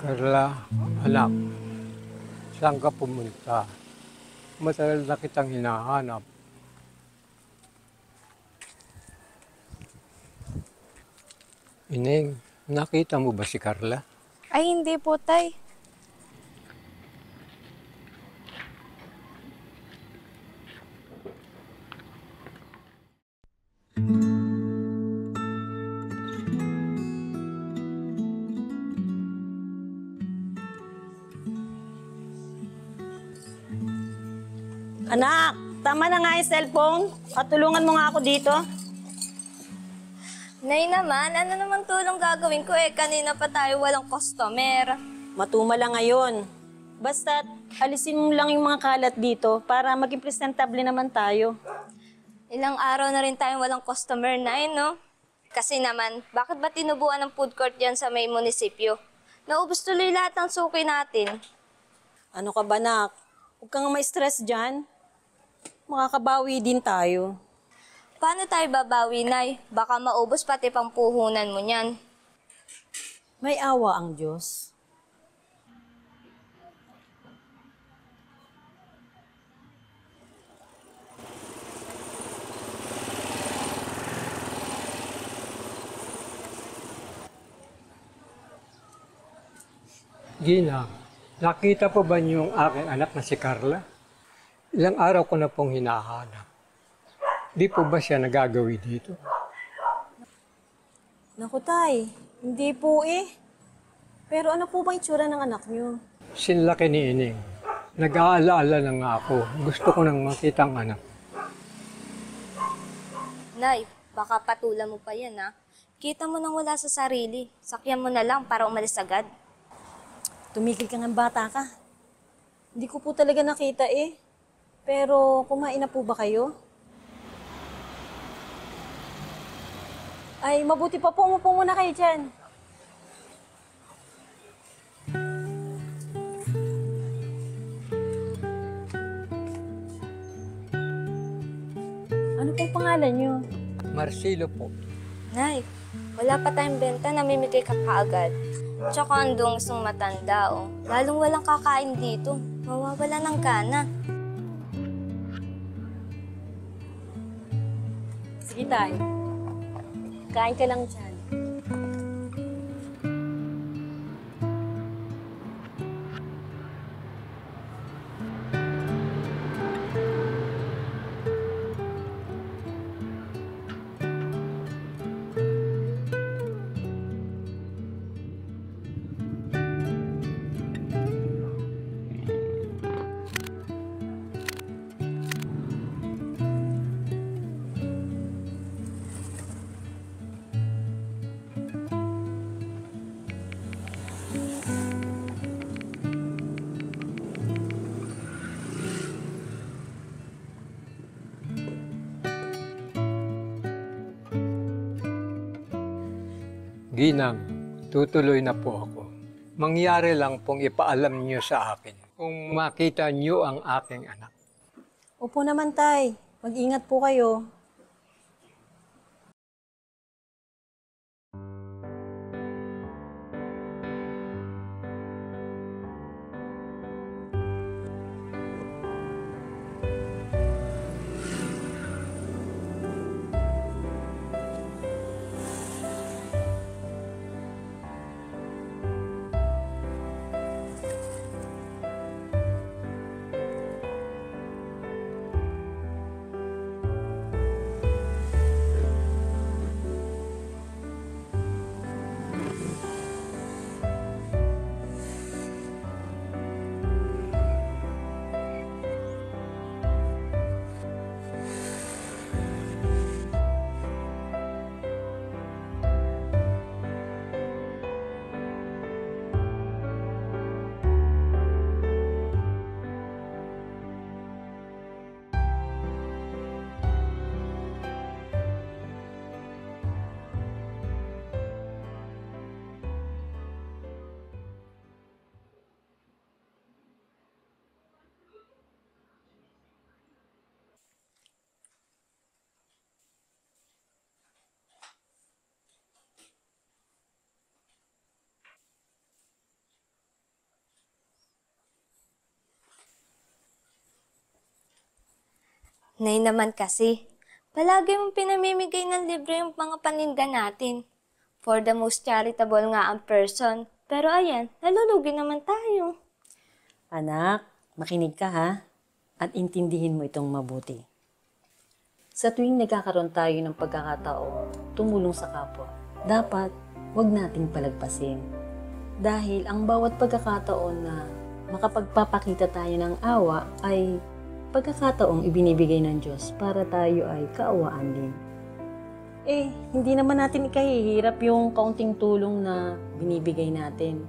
Carla, anak, saan ka pumunta? Matagal na kitang hinahanap. Ineng, nakita mo ba si Carla? Ay, hindi po, tay. Anak, tama na nga yung cellphone. Patulungan mo nga ako dito. Nay naman, ano namang tulong gagawin ko kanina pa tayo walang customer. Matuma lang ngayon. Basta alisin mo lang yung mga kalat dito para maging presentable naman tayo. Ilang araw na rin tayong walang customer, Nay, no? Kasi naman, bakit ba tinubuan ng food court yan sa may munisipyo? Naubos tuloy lahat ng suki natin. Ano ka ba, nak? Huwag kang ma-stress dyan. Makakabawi din tayo. Paano tayo babawi, Nay? Baka maubos pati pang puhunan mo niyan. May awa ang Diyos. Gina, nakita po ba niyo yung aking anak na si Carla? Ilang araw ko na pong hinahanap. Di po ba siya nagagawi dito? Naku, tay. Hindi po eh. Pero ano po ba itsura ng anak niyo? Sinlaki ni Ineng. Nag-aalaala na nga ako. Gusto ko nang makita ang anak. Nay, baka patulan mo pa yan, ha? Kita mo nang wala sa sarili. Sakyan mo na lang para umalis agad. Tumigil ka ng bata ka. Hindi ko po talaga nakita eh. Pero kumain na po ba kayo? Ay, mabuti pa po. Umupo muna kayo dyan. Ano pong pangalan niyo? Marcelo po. Nay, wala pa tayong benta, namimigay ka kaagad. Tsaka andong isang matanda, oh. Lalong walang kakain dito. Mawawala ng gana. Sige tayo. Kain ka lang dyan. Ginang, tutuloy na po ako. Mangyari lang pong ipaalam niyo sa akin kung makita niyo ang aking anak. Opo naman, tay. Mag-ingat po kayo. Nay naman kasi, palagi mong pinamimigay ng libre yung mga paninda natin. For the most charitable nga ang person. Pero ayan, nalulugi naman tayo. Anak, makinig ka ha, at intindihin mo itong mabuti. Sa tuwing nagkakaroon tayo ng pagkakataon, tumulong sa kapwa, dapat huwag nating palagpasin. Dahil ang bawat pagkakataon na makapagpapakita tayo ng awa ay pagkakataong ibinibigay ng Diyos para tayo ay kaawaan din. Hindi naman natin ikahihirap yung kaunting tulong na binibigay natin.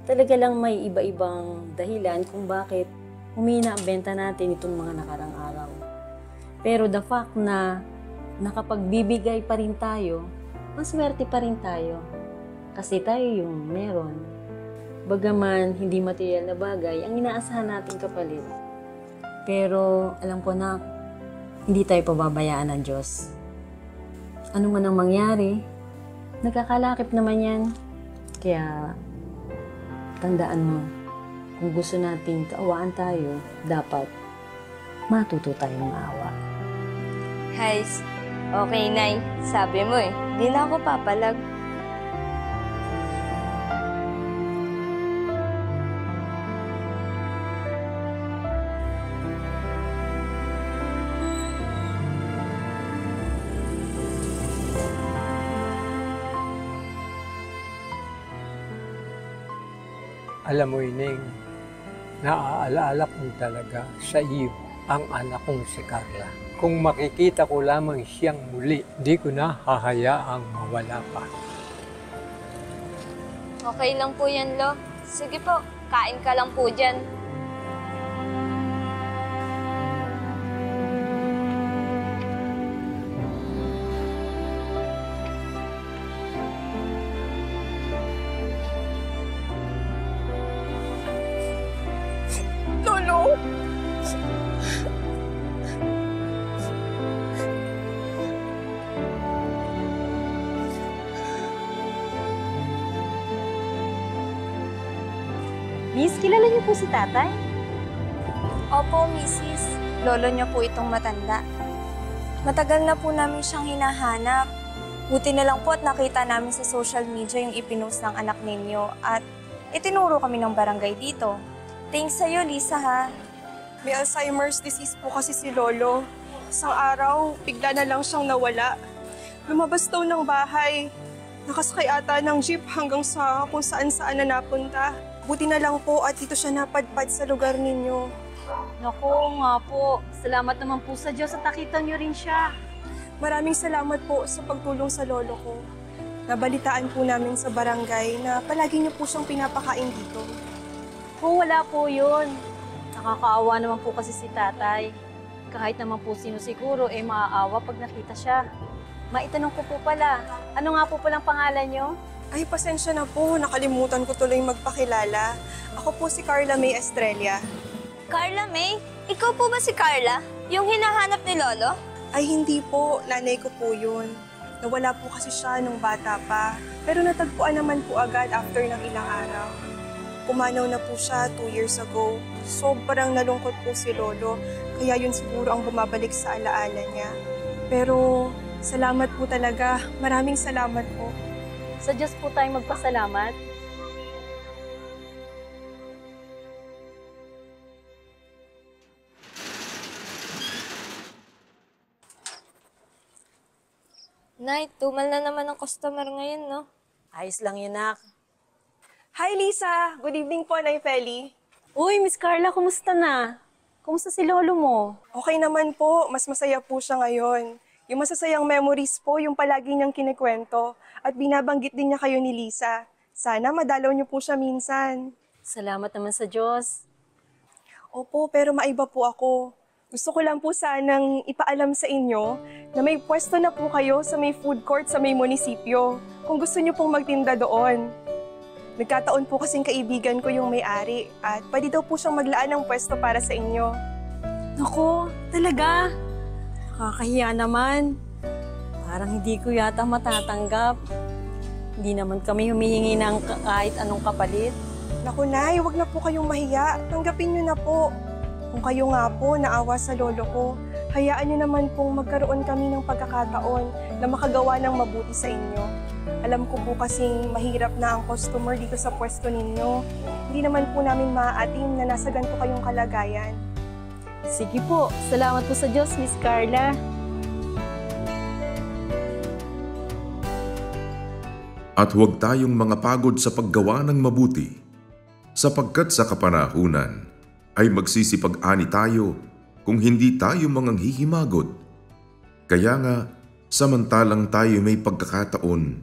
Talaga lang may iba-ibang dahilan kung bakit humina ang benta natin itong mga nakarang araw. Pero the fact na nakapagbibigay pa rin tayo, maswerte pa rin tayo. Kasi tayo yung meron. Bagaman hindi material na bagay ang inaasahan nating kapalit. Pero alam ko na, hindi tayo pababayaan ng Diyos. Ano man ang mangyari, nagkakalakip naman yan. Kaya, tandaan mo, kung gusto nating kaawaan tayo, dapat matuto tayong maawa. Guys, okay Nay. Sabi mo di na ako papalag. Alam mo, Ineng, naaalaala ko talaga sa iyo ang anak kong si Carla. Kung makikita ko lamang siyang muli, di ko na hahayaang mawala pa. Okay lang po yan, Lo. Sige po, kain ka lang po dyan. Lolo! Miss, kilala niyo po si tatay? Opo, Mrs. Lolo niyo po itong matanda. Matagal na po namin siyang hinahanap. Buti na lang po at nakita namin sa social media yung ipinost ng anak ninyo at itinuro kami ng barangay dito. Thanks sa'yo, Lisa, ha? May Alzheimer's disease po kasi si Lolo. Isang araw, bigla na lang siyang nawala. Lumabas daw ng bahay. Nakasakay ata ng jeep hanggang sa kung saan-saan na napunta. Buti na lang po at dito siya napadpad sa lugar ninyo. Naku, nga po. Salamat naman po sa Diyos at nakita niyo rin siya. Maraming salamat po sa pagtulong sa lolo ko. Nabalitaan po namin sa barangay na palagi niyo po siyang pinapakain dito. Wala po yun. Nakakaawa naman po kasi si tatay. Kahit naman po sino siguro, maaawa pag nakita siya. Maitanong ko po pala, ano nga po palang pangalan niyo? Ay, pasensya na po. Nakalimutan ko tuloy magpakilala. Ako po si Carla May Estrella. Carla May? Ikaw po ba si Carla? Yung hinahanap ni Lolo? Ay, hindi po. Nanay ko po yun. Nawala po kasi siya nung bata pa. Pero natagpuan naman po agad after ng ilang araw. Pumanaw na po siya 2 years ago. Sobrang nalungkot po si Lolo. Kaya yun siguro ang bumabalik sa alaala niya. Pero salamat po talaga. Maraming salamat po. Sa Diyos po tayong magpasalamat. Nay, tumal na naman ang customer ngayon, no? Ayos lang yun, nak. Hi, Lisa! Good evening po, Nay Feli. Uy, Miss Carla, kumusta na? Kumusta si lolo mo? Okay naman po. Mas masaya po siya ngayon. Yung masasayang memories po, yung palagi niyang kinikwento. At binabanggit din niya kayo ni Lisa. Sana madalaw niyo po siya minsan. Salamat naman sa Diyos. Opo, pero maiba po ako. Gusto ko lang po sanang ipaalam sa inyo na may pwesto na po kayo sa may food court sa may munisipyo. Kung gusto niyo pong magtinda doon. Nagkataon po kasing kaibigan ko yung may-ari at pwede daw po siyang maglaan ng pwesto para sa inyo. Naku, talaga? Nakakahiya naman. Parang hindi ko yata matatanggap. Hindi naman kami humihingi ng kahit anong kapalit. Naku, Nay, wag na po kayong mahiya. Tanggapin niyo na po. Kung kayo nga po naawa sa lolo ko, Hayaan niyo naman pong magkaroon kami ng pagkakataon na makagawa ng mabuti sa inyo. Alam ko po kasing mahirap na ang customer dito sa pwesto ninyo. Hindi naman po namin maaatim na nasa ganito kayong kalagayan. Sige po, salamat po sa Diyos, Miss Carla. At huwag tayong mga pagod sa paggawa ng mabuti, sapagkat sa kapanahunan ay magsisipag-ani tayo kung hindi tayo manghihimagot. Kaya nga, samantalang tayo may pagkakataon,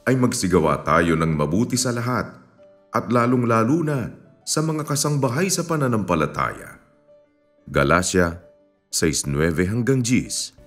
ay magsigawa tayo ng mabuti sa lahat at lalong-lalo na sa mga kasangbahay sa pananampalataya. Galacia 6:9-10